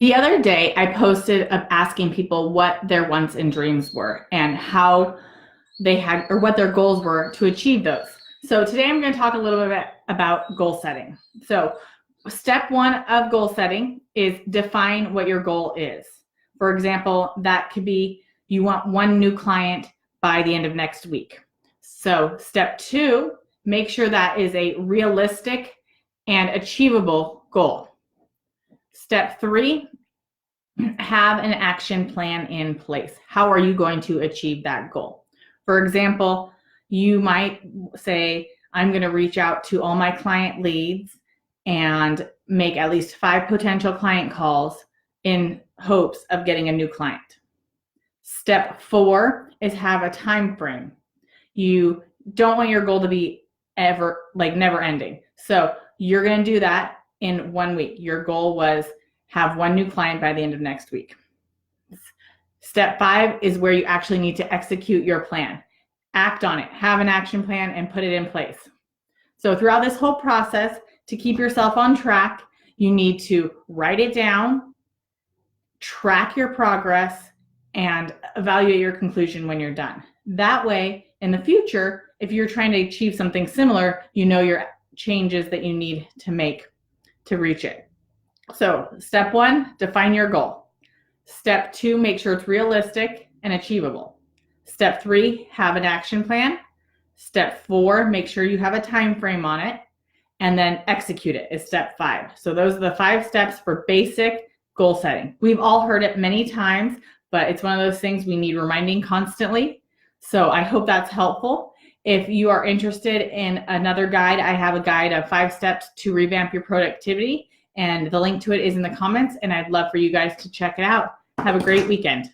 The other day, I posted of asking people what their wants and dreams were and how they had, or what their goals were to achieve those. So today I'm going to talk a little bit about goal setting. So step one of goal setting is define what your goal is. For example, that could be you want one new client by the end of next week. So step two, make sure that is a realistic and achievable goal. Step three, have an action plan in place. How are you going to achieve that goal? For example, you might say, I'm going to reach out to all my client leads and make at least 5 potential client calls in hopes of getting a new client. Step 4 is have a time frame. You don't want your goal to be never ending. So you're going to do that in 1 week. Your goal was have 1 new client by the end of next week. Step 5 is where you actually need to execute your plan. Act on it, have an action plan, and put it in place. So throughout this whole process, to keep yourself on track, you need to write it down, track your progress, and evaluate your conclusion when you're done. That way, in the future, if you're trying to achieve something similar, you know your changes that you need to make to reach it. So step 1, define your goal. Step 2, make sure it's realistic and achievable. Step 3, have an action plan. Step 4, make sure you have a time frame on it. And then execute it is step 5. So those are the 5 steps for basic goal setting. We've all heard it many times, but it's one of those things we need reminding constantly. So I hope that's helpful. If you are interested in another guide, I have a guide of 5 steps to revamp your productivity, and the link to it is in the comments, and I'd love for you guys to check it out. Have a great weekend.